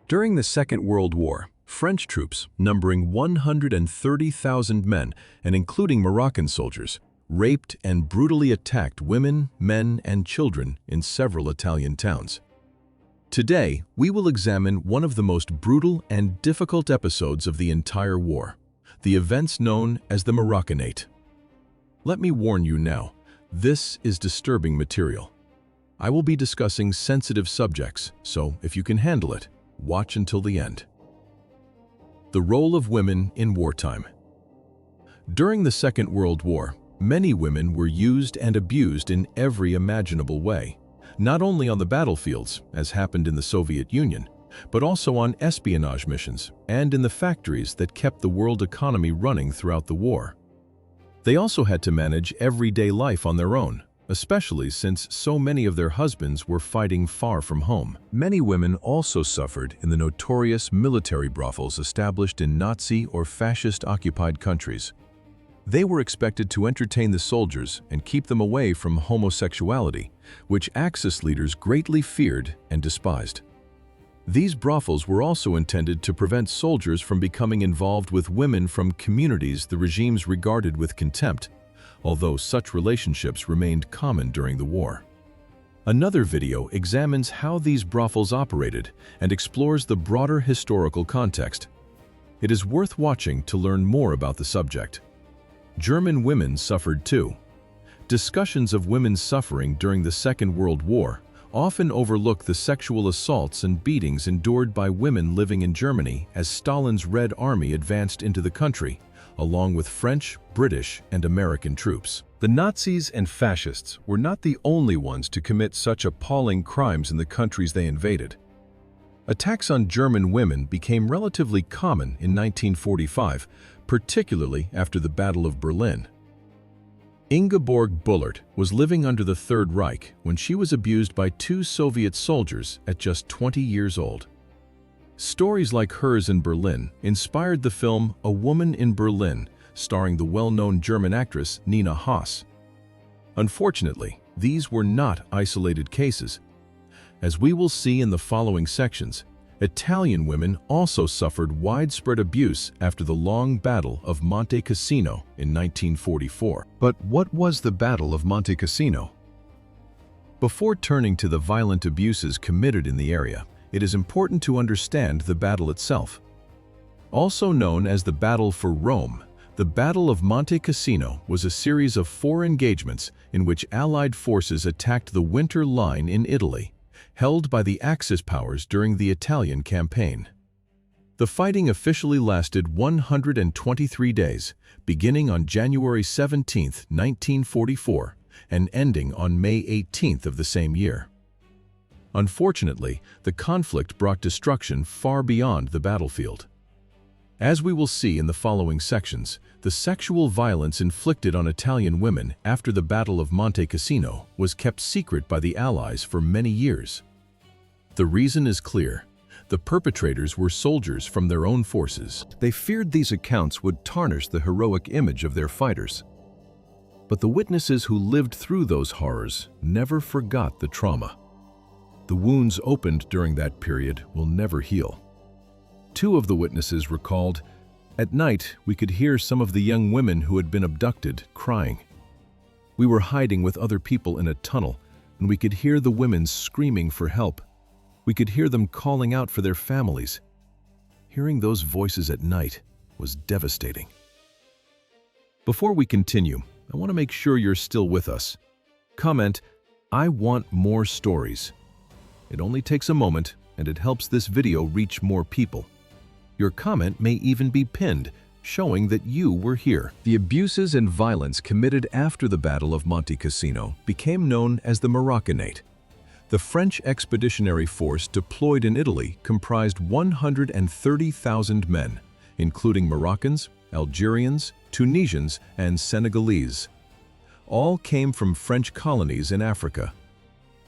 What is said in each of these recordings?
During the Second World War, French troops, numbering 130,000 men and including Moroccan soldiers, raped and brutally attacked women, men, and children in several Italian towns. Today, we will examine one of the most brutal and difficult episodes of the entire war, the events known as the Marocchinate. Let me warn you now, this is disturbing material. I will be discussing sensitive subjects, so if you can handle it, watch until the end. The role of women in wartime. During the Second World War, many women were used and abused in every imaginable way, not only on the battlefields, as happened in the Soviet Union, but also on espionage missions and in the factories that kept the world economy running throughout the war. They also had to manage everyday life on their own, especially since so many of their husbands were fighting far from home. Many women also suffered in the notorious military brothels established in Nazi or fascist-occupied countries. They were expected to entertain the soldiers and keep them away from homosexuality, which Axis leaders greatly feared and despised. These brothels were also intended to prevent soldiers from becoming involved with women from communities the regimes regarded with contempt, although such relationships remained common during the war. Another video examines how these brothels operated and explores the broader historical context. It is worth watching to learn more about the subject. German women suffered too. Discussions of women's suffering during the Second World War often overlook the sexual assaults and beatings endured by women living in Germany as Stalin's Red Army advanced into the country, along with French, British, and American troops. The Nazis and fascists were not the only ones to commit such appalling crimes in the countries they invaded. Attacks on German women became relatively common in 1945, particularly after the Battle of Berlin. Ingeborg Bullard was living under the Third Reich when she was abused by two Soviet soldiers at just 20 years old. Stories like hers in Berlin inspired the film A Woman in Berlin, starring the well-known German actress Nina Haas. Unfortunately, these were not isolated cases. As we will see in the following sections, Italian women also suffered widespread abuse after the long Battle of Monte Cassino in 1944. But what was the Battle of Monte Cassino? Before turning to the violent abuses committed in the area, it is important to understand the battle itself. Also known as the Battle for Rome, the Battle of Monte Cassino was a series of 4 engagements in which Allied forces attacked the Winter Line in Italy, held by the Axis powers during the Italian campaign. The fighting officially lasted 123 days, beginning on January 17, 1944, and ending on May 18 of the same year. Unfortunately, the conflict brought destruction far beyond the battlefield. As we will see in the following sections, the sexual violence inflicted on Italian women after the Battle of Monte Cassino was kept secret by the Allies for many years. The reason is clear. The perpetrators were soldiers from their own forces. They feared these accounts would tarnish the heroic image of their fighters. But the witnesses who lived through those horrors never forgot the trauma. The wounds opened during that period will never heal. 2 of the witnesses recalled, "At night, we could hear some of the young women who had been abducted crying. We were hiding with other people in a tunnel, and we could hear the women screaming for help. We could hear them calling out for their families. Hearing those voices at night was devastating." Before we continue, I want to make sure you're still with us. Comment, "I want more stories." It only takes a moment, and it helps this video reach more people. Your comment may even be pinned, showing that you were here. The abuses and violence committed after the Battle of Monte Cassino became known as the Marocchinate. The French Expeditionary Force deployed in Italy comprised 130,000 men, including Moroccans, Algerians, Tunisians, and Senegalese. All came from French colonies in Africa.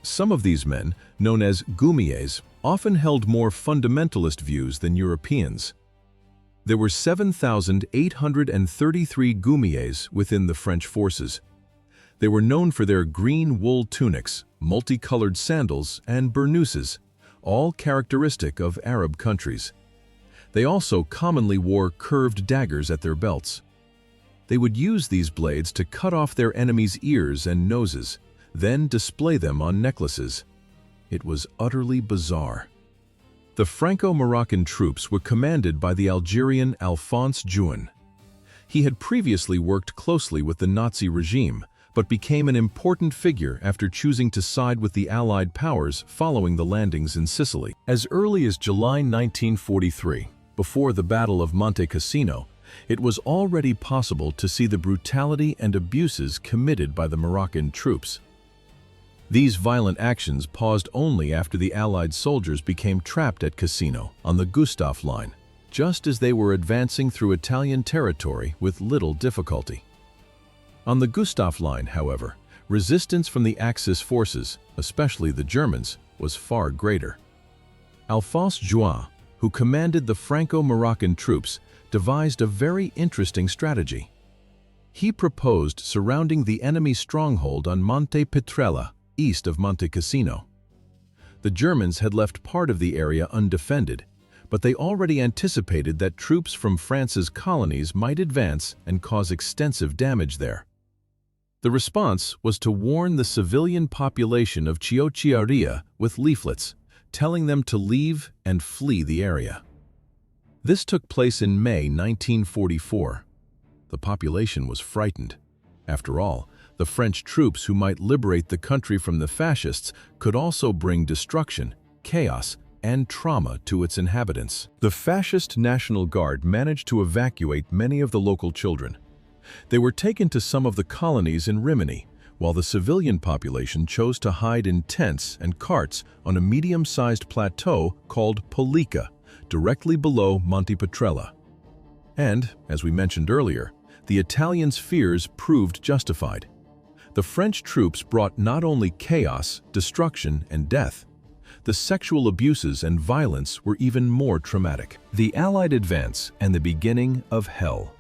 Some of these men, known as goumiers, often held more fundamentalist views than Europeans. There were 7,833 goumiers within the French forces. They were known for their green wool tunics, multicolored sandals, and burnouses, all characteristic of Arab countries. They also commonly wore curved daggers at their belts. They would use these blades to cut off their enemies' ears and noses, then display them on necklaces. It was utterly bizarre. The Franco-Moroccan troops were commanded by the Algerian Alphonse Juin. He had previously worked closely with the Nazi regime, but became an important figure after choosing to side with the Allied powers following the landings in Sicily. As early as July 1943, before the Battle of Monte Cassino, it was already possible to see the brutality and abuses committed by the Moroccan troops. These violent actions paused only after the Allied soldiers became trapped at Cassino on the Gustave Line, just as they were advancing through Italian territory with little difficulty. On the Gustave Line, however, resistance from the Axis forces, especially the Germans, was far greater. Alphonse Juin, who commanded the Franco-Moroccan troops, devised a very interesting strategy. He proposed surrounding the enemy stronghold on Monte Petrella, east of Monte Cassino. The Germans had left part of the area undefended, but they already anticipated that troops from France's colonies might advance and cause extensive damage there. The response was to warn the civilian population of Ciociaria with leaflets, telling them to leave and flee the area. This took place in May 1944. The population was frightened. After all, the French troops who might liberate the country from the fascists could also bring destruction, chaos, and trauma to its inhabitants. The Fascist National Guard managed to evacuate many of the local children. They were taken to some of the colonies in Rimini, while the civilian population chose to hide in tents and carts on a medium-sized plateau called Polica, directly below Monte Petrella. And, as we mentioned earlier, the Italians' fears proved justified. The French troops brought not only chaos, destruction, and death. The sexual abuses and violence were even more traumatic. The Allied advance and the beginning of hell.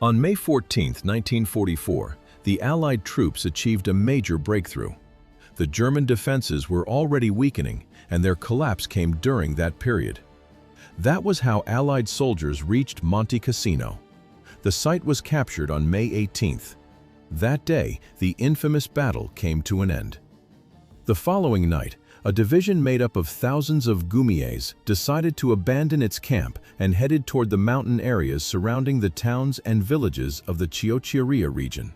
On May 14, 1944, the Allied troops achieved a major breakthrough. The German defenses were already weakening, and their collapse came during that period. That was how Allied soldiers reached Monte Cassino. The site was captured on May 18th. That day, the infamous battle came to an end. The following night, a division made up of thousands of Goumiers decided to abandon its camp and headed toward the mountain areas surrounding the towns and villages of the Ciociaria region.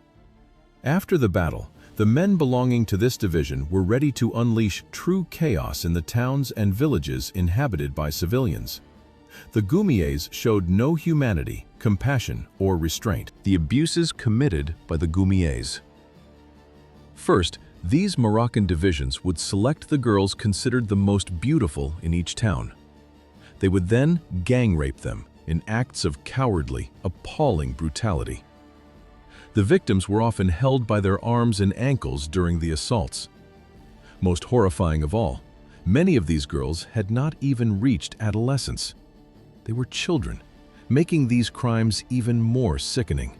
After the battle, the men belonging to this division were ready to unleash true chaos in the towns and villages inhabited by civilians. The Goumiers showed no humanity, compassion, or restraint. The abuses committed by the Goumiers. First, these Moroccan divisions would select the girls considered the most beautiful in each town. They would then gang rape them in acts of cowardly, appalling brutality. The victims were often held by their arms and ankles during the assaults. Most horrifying of all, many of these girls had not even reached adolescence. They were children, making these crimes even more sickening.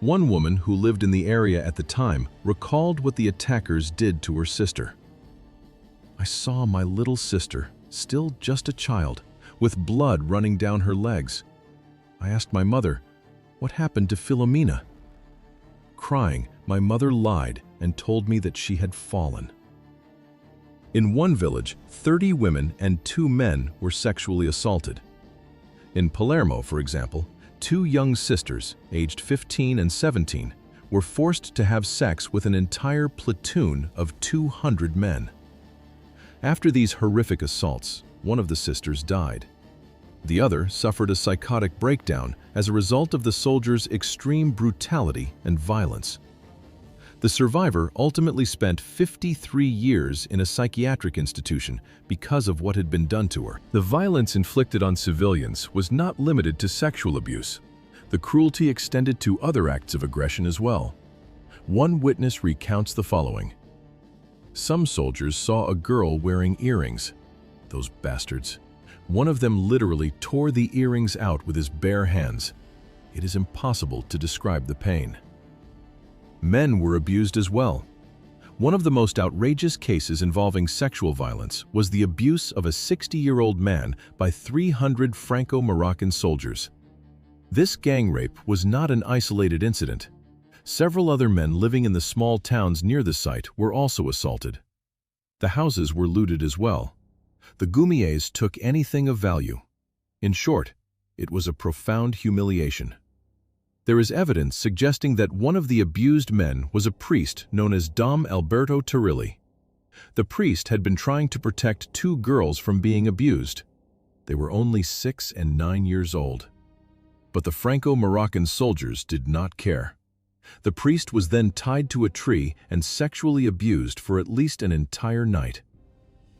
One woman who lived in the area at the time recalled what the attackers did to her sister. "I saw my little sister, still just a child, with blood running down her legs. I asked my mother, 'What happened to Philomena?' Crying, my mother lied and told me that she had fallen." In one village, 30 women and 2 men were sexually assaulted. In Palermo, for example, 2 young sisters, aged 15 and 17, were forced to have sex with an entire platoon of 200 men. After these horrific assaults, one of the sisters died. The other suffered a psychotic breakdown as a result of the soldiers' extreme brutality and violence. The survivor ultimately spent 53 years in a psychiatric institution because of what had been done to her. The violence inflicted on civilians was not limited to sexual abuse. The cruelty extended to other acts of aggression as well. One witness recounts the following. "Some soldiers saw a girl wearing earrings. Those bastards. One of them literally tore the earrings out with his bare hands. It is impossible to describe the pain." Men were abused as well. One of the most outrageous cases involving sexual violence was the abuse of a 60-year-old man by 300 Franco-Moroccan soldiers. This gang rape was not an isolated incident. Several other men living in the small towns near the site were also assaulted. The houses were looted as well. The Goumiers took anything of value. In short, it was a profound humiliation. There is evidence suggesting that one of the abused men was a priest known as Dom Alberto Turilli. The priest had been trying to protect two girls from being abused. They were only 6 and 9 years old. But the Franco-Moroccan soldiers did not care. The priest was then tied to a tree and sexually abused for at least an entire night.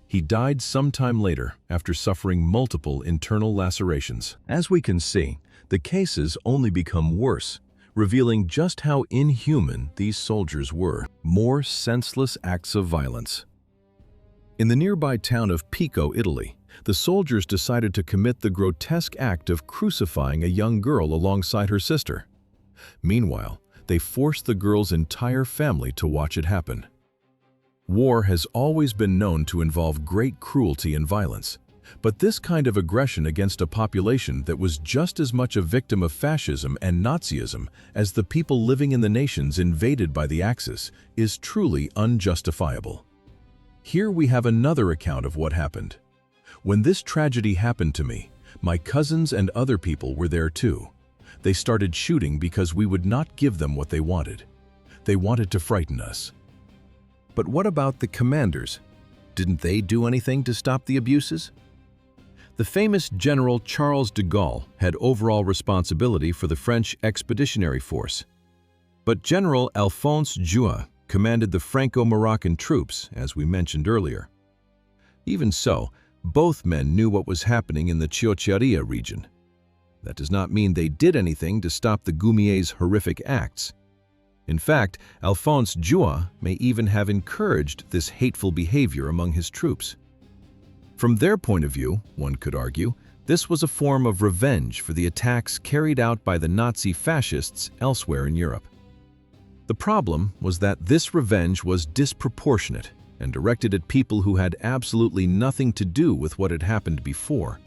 He died sometime later after suffering multiple internal lacerations. As we can see, the cases only become worse, revealing just how inhuman these soldiers were. More senseless acts of violence. In the nearby town of Pico, Italy, the soldiers decided to commit the grotesque act of crucifying a young girl alongside her sister. Meanwhile, they forced the girl's entire family to watch it happen. War has always been known to involve great cruelty and violence, but this kind of aggression against a population that was just as much a victim of fascism and Nazism as the people living in the nations invaded by the Axis is truly unjustifiable. Here we have another account of what happened. When this tragedy happened to me, my cousins and other people were there too. They started shooting because we would not give them what they wanted. They wanted to frighten us. But what about the commanders? Didn't they do anything to stop the abuses? The famous General Charles de Gaulle had overall responsibility for the French Expeditionary Force. But General Alphonse Juin commanded the Franco-Moroccan troops, as we mentioned earlier. Even so, both men knew what was happening in the Ciociaria region. That does not mean they did anything to stop the Goumiers' horrific acts. In fact, Alphonse Juin may even have encouraged this hateful behavior among his troops. From their point of view, one could argue, this was a form of revenge for the attacks carried out by the Nazi fascists elsewhere in Europe. The problem was that this revenge was disproportionate and directed at people who had absolutely nothing to do with what had happened before.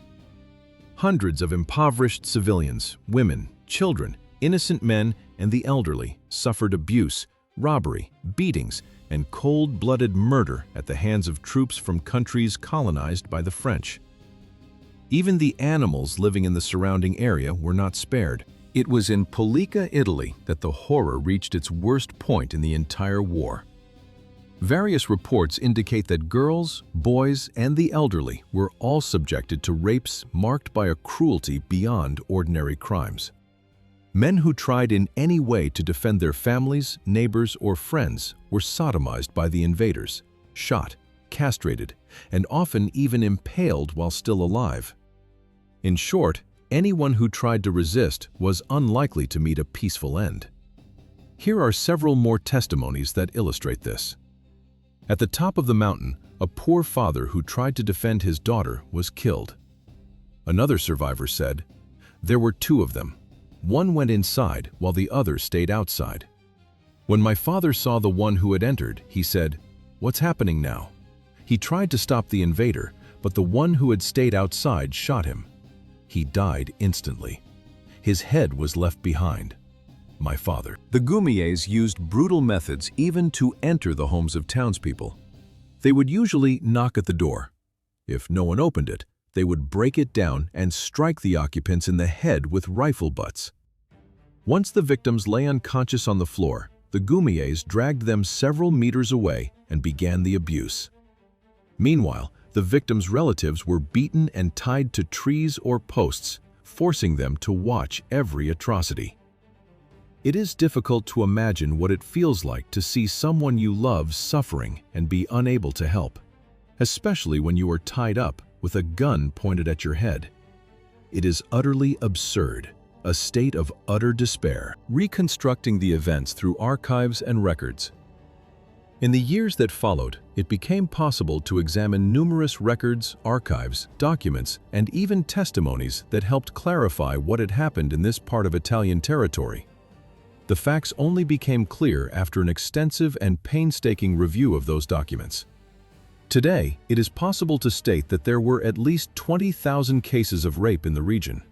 Hundreds of impoverished civilians, women, children, innocent men, and the elderly suffered abuse, robbery, beatings, and cold-blooded murder at the hands of troops from countries colonized by the French. Even the animals living in the surrounding area were not spared. It was in Polica, Italy, that the horror reached its worst point in the entire war. Various reports indicate that girls, boys, and the elderly were all subjected to rapes marked by a cruelty beyond ordinary crimes. Men who tried in any way to defend their families, neighbors, or friends were sodomized by the invaders, shot, castrated, and often even impaled while still alive. In short, anyone who tried to resist was unlikely to meet a peaceful end. Here are several more testimonies that illustrate this. At the top of the mountain, a poor father who tried to defend his daughter was killed. Another survivor said, "There were 2 of them. One went inside while the other stayed outside. When my father saw the one who had entered, he said, 'What's happening now?' He tried to stop the invader, but the one who had stayed outside shot him. He died instantly. His head was left behind. My father." The Goumiers used brutal methods even to enter the homes of townspeople. They would usually knock at the door. If no one opened it, they would break it down and strike the occupants in the head with rifle butts. Once the victims lay unconscious on the floor, the Goumiers dragged them several meters away and began the abuse. Meanwhile, the victims' relatives were beaten and tied to trees or posts, forcing them to watch every atrocity. It is difficult to imagine what it feels like to see someone you love suffering and be unable to help, especially when you are tied up with a gun pointed at your head. It is utterly absurd, a state of utter despair. Reconstructing the events through archives and records. In the years that followed, it became possible to examine numerous records, archives, documents, and even testimonies that helped clarify what had happened in this part of Italian territory. The facts only became clear after an extensive and painstaking review of those documents. Today, it is possible to state that there were at least 20,000 cases of rape in the region.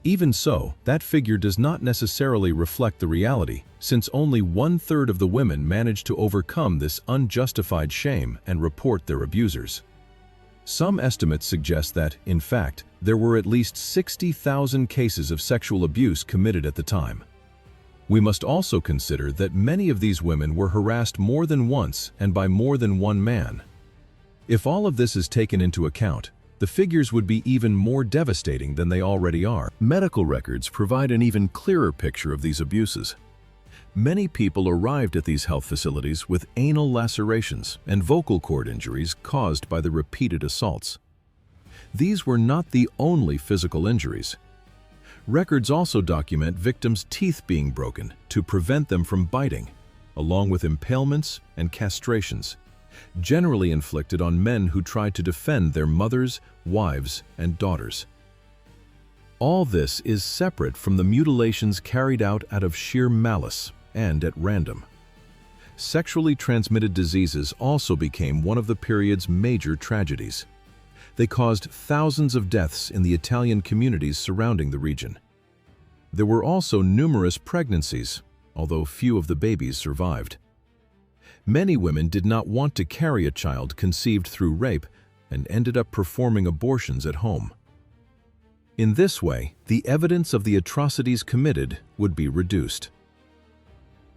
Even so, that figure does not necessarily reflect the reality, since only 1/3 of the women managed to overcome this unjustified shame and report their abusers. Some estimates suggest that, in fact, there were at least 60,000 cases of sexual abuse committed at the time. We must also consider that many of these women were harassed more than once and by more than one man. If all of this is taken into account, the figures would be even more devastating than they already are. Medical records provide an even clearer picture of these abuses. Many people arrived at these health facilities with anal lacerations and vocal cord injuries caused by the repeated assaults. These were not the only physical injuries. Records also document victims' teeth being broken to prevent them from biting, along with impalements and castrations, generally inflicted on men who tried to defend their mothers, wives, and daughters. All this is separate from the mutilations carried out of sheer malice and at random. Sexually transmitted diseases also became one of the period's major tragedies. They caused thousands of deaths in the Italian communities surrounding the region. There were also numerous pregnancies, although few of the babies survived. Many women did not want to carry a child conceived through rape and ended up performing abortions at home. In this way, the evidence of the atrocities committed would be reduced.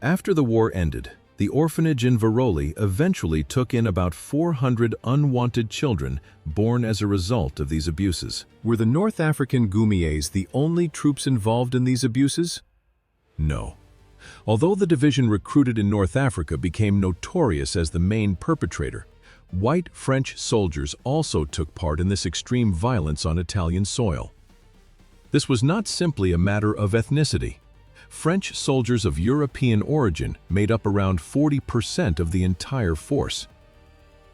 After the war ended, the orphanage in Veroli eventually took in about 400 unwanted children born as a result of these abuses. Were the North African Goumiers the only troops involved in these abuses? No. Although the division recruited in North Africa became notorious as the main perpetrator, white French soldiers also took part in this extreme violence on Italian soil. This was not simply a matter of ethnicity. French soldiers of European origin made up around 40% of the entire force.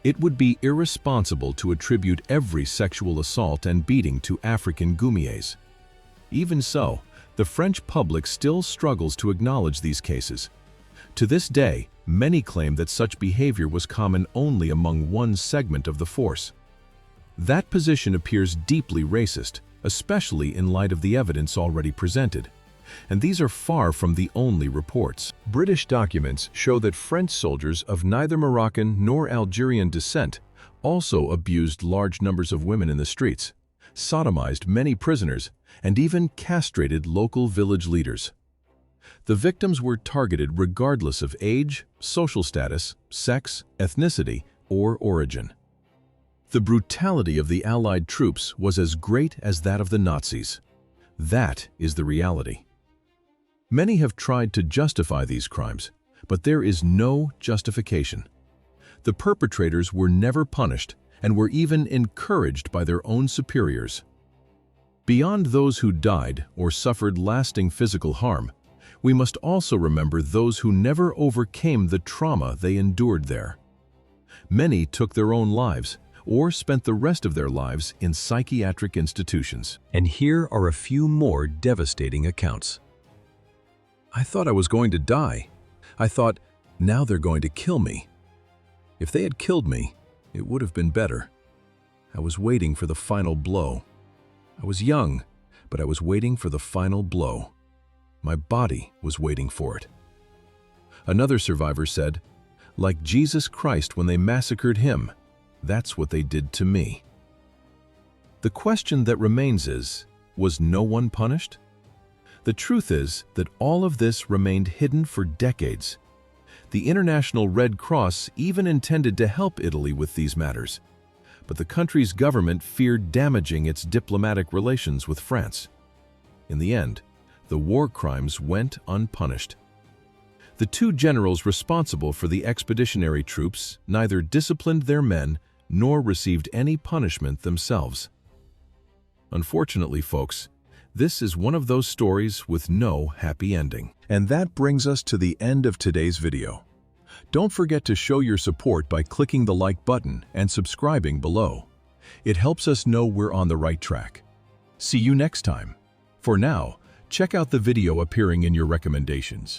It would be irresponsible to attribute every sexual assault and beating to African Goumiers. Even so, the French public still struggles to acknowledge these cases. To this day, many claim that such behavior was common only among one segment of the force. That position appears deeply racist, especially in light of the evidence already presented. And these are far from the only reports. British documents show that French soldiers of neither Moroccan nor Algerian descent also abused large numbers of women in the streets, sodomized many prisoners, and even castrated local village leaders. The victims were targeted regardless of age, social status, sex, ethnicity, or origin. The brutality of the Allied troops was as great as that of the Nazis. That is the reality. Many have tried to justify these crimes, but there is no justification. The perpetrators were never punished and were even encouraged by their own superiors. Beyond those who died or suffered lasting physical harm, we must also remember those who never overcame the trauma they endured there. Many took their own lives or spent the rest of their lives in psychiatric institutions. And here are a few more devastating accounts. I thought I was going to die. I thought, now they're going to kill me. If they had killed me, it would have been better. I was waiting for the final blow. I was young, but I was waiting for the final blow. My body was waiting for it. Another survivor said, like Jesus Christ when they massacred him, that's what they did to me. The question that remains is, was no one punished? The truth is that all of this remained hidden for decades. The International Red Cross even intended to help Italy with these matters, but the country's government feared damaging its diplomatic relations with France. In the end, the war crimes went unpunished. The two generals responsible for the expeditionary troops neither disciplined their men nor received any punishment themselves. Unfortunately, folks, this is one of those stories with no happy ending. And that brings us to the end of today's video. Don't forget to show your support by clicking the like button and subscribing below. It helps us know we're on the right track. See you next time. For now, check out the video appearing in your recommendations.